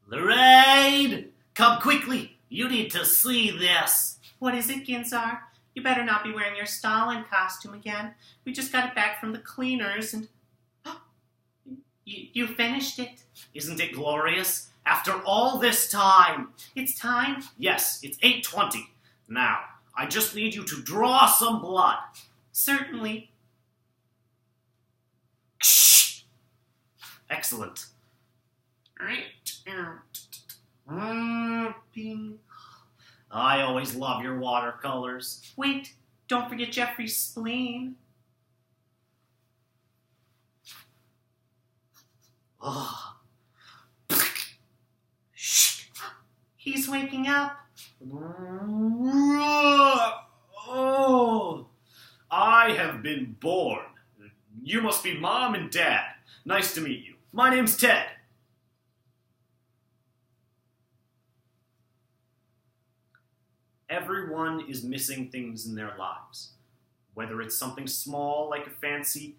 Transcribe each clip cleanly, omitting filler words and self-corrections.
Lorraine! Come quickly! You need to see this! What is it, Ginzar? You better not be wearing your Stalin costume again. We just got it back from the cleaners and... You finished it. Isn't it glorious? After all this time! It's time? Yes, it's 8:20. Now, I just need you to draw some blood. Certainly. Shh! Excellent. I always love your watercolors. Wait, don't forget Jeffrey's spleen. Oh. He's waking up. Oh, I have been born. You must be Mom and Dad. Nice to meet you. My name's Ted. Everyone is missing things in their lives. Whether it's something small like a fancy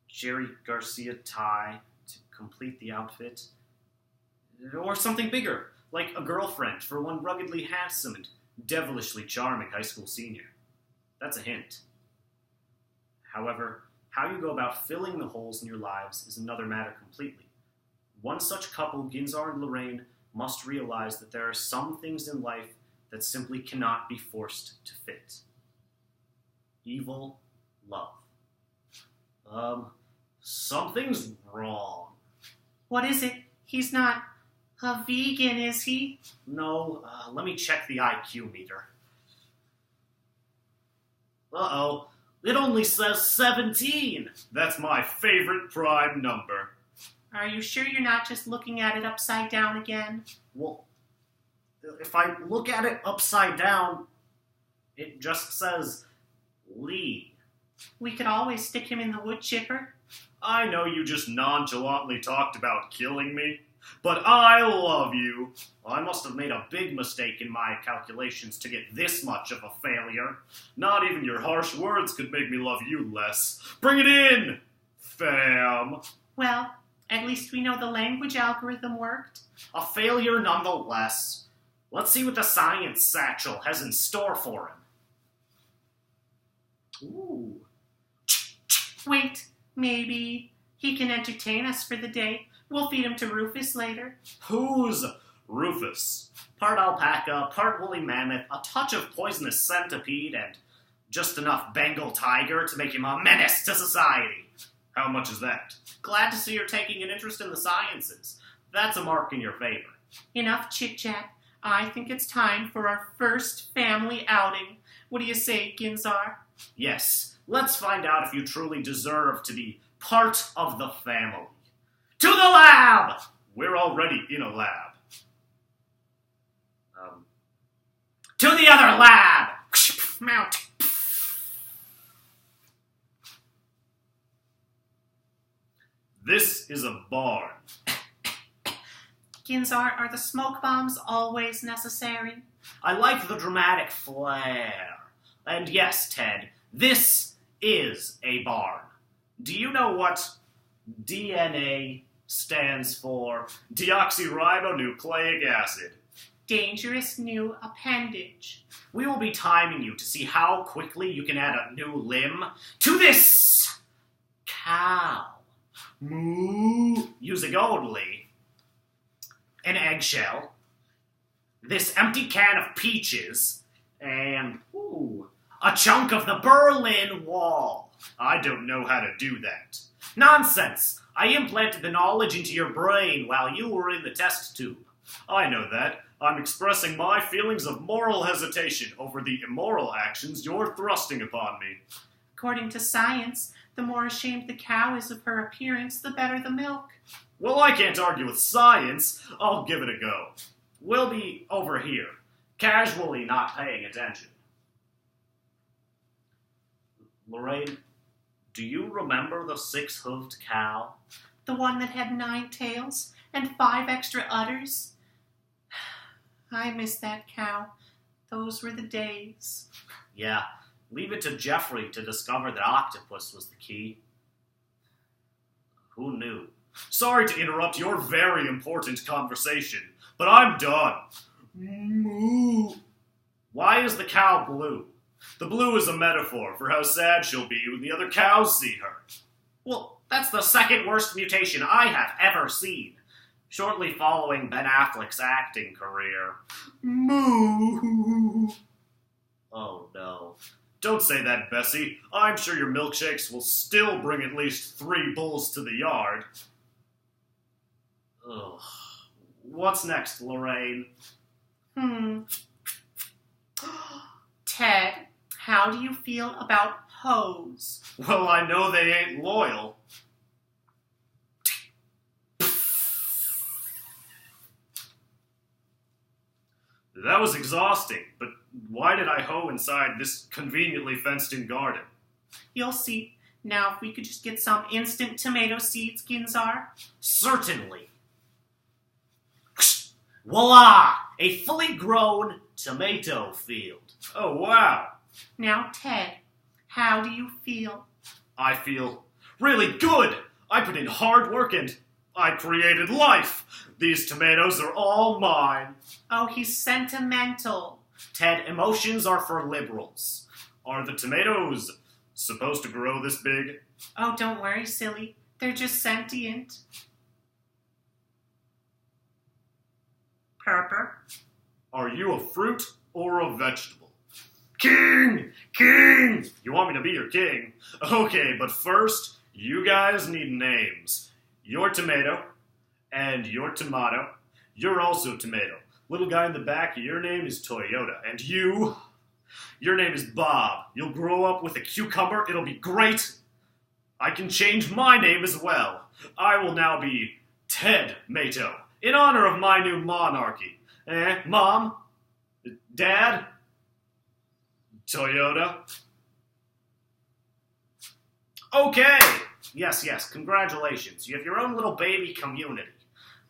Jerry Garcia tie to complete the outfit, or something bigger, like a girlfriend for one ruggedly handsome and devilishly charming high school senior. That's a hint. However, how you go about filling the holes in your lives is another matter completely. One such couple, Ginzar and Lorraine, must realize that there are some things in life that simply cannot be forced to fit. evoL love. Something's wrong. What is it? He's not a vegan, is he? No, let me check the IQ meter. Uh-oh, it only says 17. That's my favorite prime number. Are you sure you're not just looking at it upside down again? Well, if I look at it upside down, it just says Lee. We could always stick him in the wood chipper. I know you just nonchalantly talked about killing me, but I love you. I must have made a big mistake in my calculations to get this much of a failure. Not even your harsh words could make me love you less. Bring it in, fam. Well, at least we know the language algorithm worked. A failure nonetheless. Let's see what the science satchel has in store for him. Ooh. Wait, maybe he can entertain us for the day. We'll feed him to Rufus later. Who's Rufus? Part alpaca, part woolly mammoth, a touch of poisonous centipede, and just enough Bengal tiger to make him a menace to society. How much is that? Glad to see you're taking an interest in the sciences. That's a mark in your favor. Enough chit-chat. I think it's time for our first family outing. What do you say, Ginzar? Yes, let's find out if you truly deserve to be part of the family. To the lab! We're already in a lab. To the other lab! Mount. This is a barn. Ginzar, are the smoke bombs always necessary? I like the dramatic flair. And yes, Ted, this is a barn. Do you know what DNA stands for? Deoxyribonucleic acid. Dangerous new appendage. We will be timing you to see how quickly you can add a new limb to this cow. Moo. Using only an eggshell, this empty can of peaches, and a chunk of the Berlin Wall. I don't know how to do that. Nonsense! I implanted the knowledge into your brain while you were in the test tube. I know that. I'm expressing my feelings of moral hesitation over the immoral actions you're thrusting upon me. According to science, the more ashamed the cow is of her appearance, the better the milk. Well, I can't argue with science. I'll give it a go. We'll be over here, casually not paying attention. Lorraine, do you remember the six-hoofed cow? The one that had 9 tails and 5 extra udders? I miss that cow. Those were the days. Yeah, Leave it to Jeffrey to discover that octopus was the key. Who knew? Sorry to interrupt your very important conversation, but I'm done. Moo. Why is the cow blue? The blue is a metaphor for how sad she'll be when the other cows see her. Well, that's the second worst mutation I have ever seen, shortly following Ben Affleck's acting career. Moo. Oh no. Don't say that, Bessie. I'm sure your milkshakes will still bring at least 3 bulls to the yard. Ugh. What's next, Lorraine? Ted, how do you feel about hoes? Well, I know they ain't loyal. That was exhausting, but why did I hoe inside this conveniently fenced-in garden? You'll see. Now, if we could just get some instant tomato seeds, Ginzar. Certainly. Voila! A fully grown tomato field. Oh, wow. Now, Ted, how do you feel? I feel really good. I put in hard work and I created life. These tomatoes are all mine. Oh, he's sentimental. Ted, emotions are for liberals. Are the tomatoes supposed to grow this big? Oh, don't worry, silly. They're just sentient. Pepper. Are you a fruit or a vegetable? King! King! You want me to be your king? Okay, but first, you guys need names. You're tomato, and you're tomato. You're also tomato. Little guy in the back, your name is Toyota. And your name is Bob. You'll grow up with a cucumber. It'll be great. I can change my name as well. I will now be Ted Mato, in honor of my new monarchy. Mom? Dad? Toyota? Okay! Yes, congratulations. You have your own little baby community.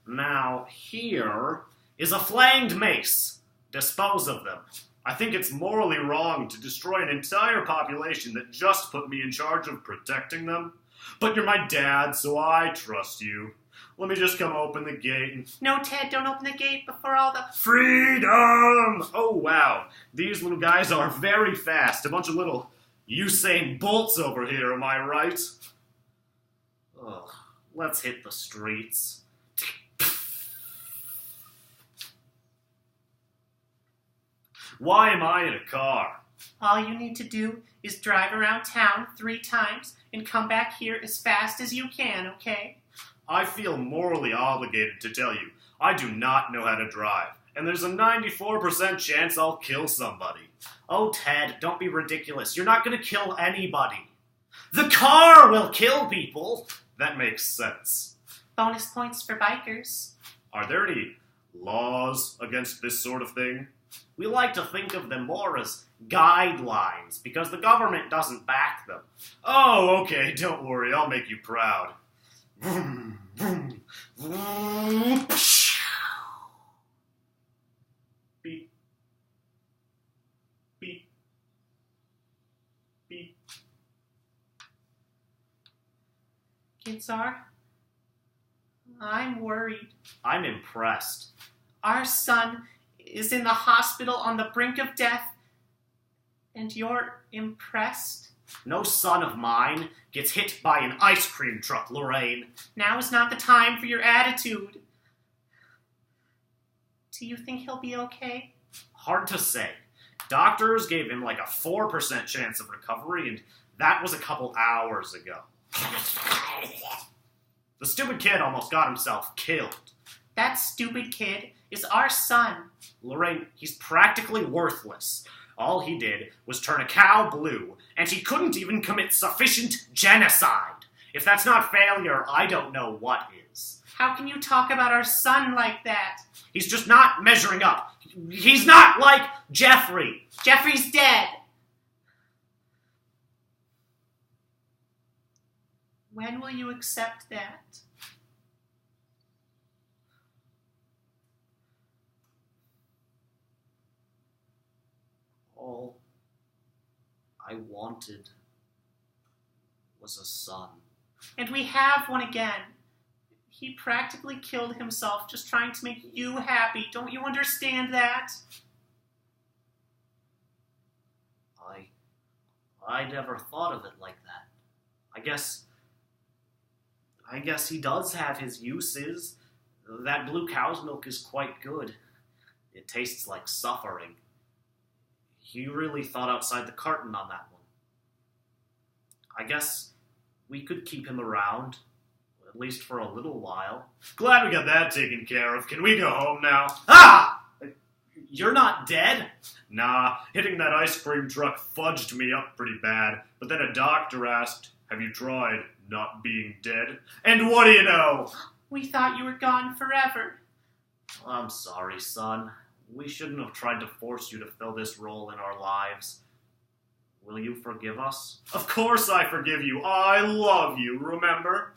Now, here is a flanged mace. Dispose of them. I think it's morally wrong to destroy an entire population that just put me in charge of protecting them. But you're my dad, so I trust you. Let me just come open the gate and... No, Ted, don't open the gate before all the... Freedom! Oh, wow. These little guys are very fast. A bunch of little Usain Bolts over here, am I right? Ugh, let's hit the streets. Why am I in a car? All you need to do is drive around town 3 times and come back here as fast as you can, okay? I feel morally obligated to tell you, I do not know how to drive, and there's a 94% chance I'll kill somebody. Oh, Ted, don't be ridiculous. You're not going to kill anybody. The car will kill people. That makes sense. Bonus points for bikers. Are there any laws against this sort of thing? We like to think of them more as guidelines, because the government doesn't back them. Oh, okay, don't worry, I'll make you proud. Vroom, vroom, vroom. Beep. Beep. Beep. Ginzar, I'm worried. I'm impressed. Our son is in the hospital on the brink of death, and you're impressed? No son of mine gets hit by an ice cream truck, Lorraine. Now is not the time for your attitude. Do you think he'll be okay? Hard to say. Doctors gave him like a 4% chance of recovery, and that was a couple hours ago. The stupid kid almost got himself killed. That stupid kid is our son. Lorraine, he's practically worthless. All he did was turn a cow blue, and he couldn't even commit sufficient genocide. If that's not failure, I don't know what is. How can you talk about our son like that? He's just not measuring up. He's not like Jeffrey. Jeffrey's dead. When will you accept that? All I I wanted was a son. And we have one again. He practically killed himself just trying to make you happy. Don't you understand that? I never thought of it like that. I guess he does have his uses. That blue cow's milk is quite good. It tastes like suffering. He really thought outside the carton on that one. I guess we could keep him around, at least for a little while. Glad we got that taken care of. Can we go home now? Ah! You're not dead? Nah, hitting that ice cream truck fudged me up pretty bad. But then a doctor asked, have you tried not being dead? And what do you know? We thought you were gone forever. I'm sorry, son. We shouldn't have tried to force you to fill this role in our lives. Will you forgive us? Of course I forgive you. I love you, remember?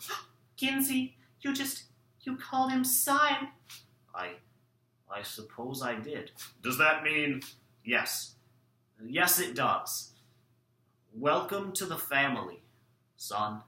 Ginsey, you called him son. I suppose I did. Does that mean... Yes. Yes, it does. Welcome to the family, son.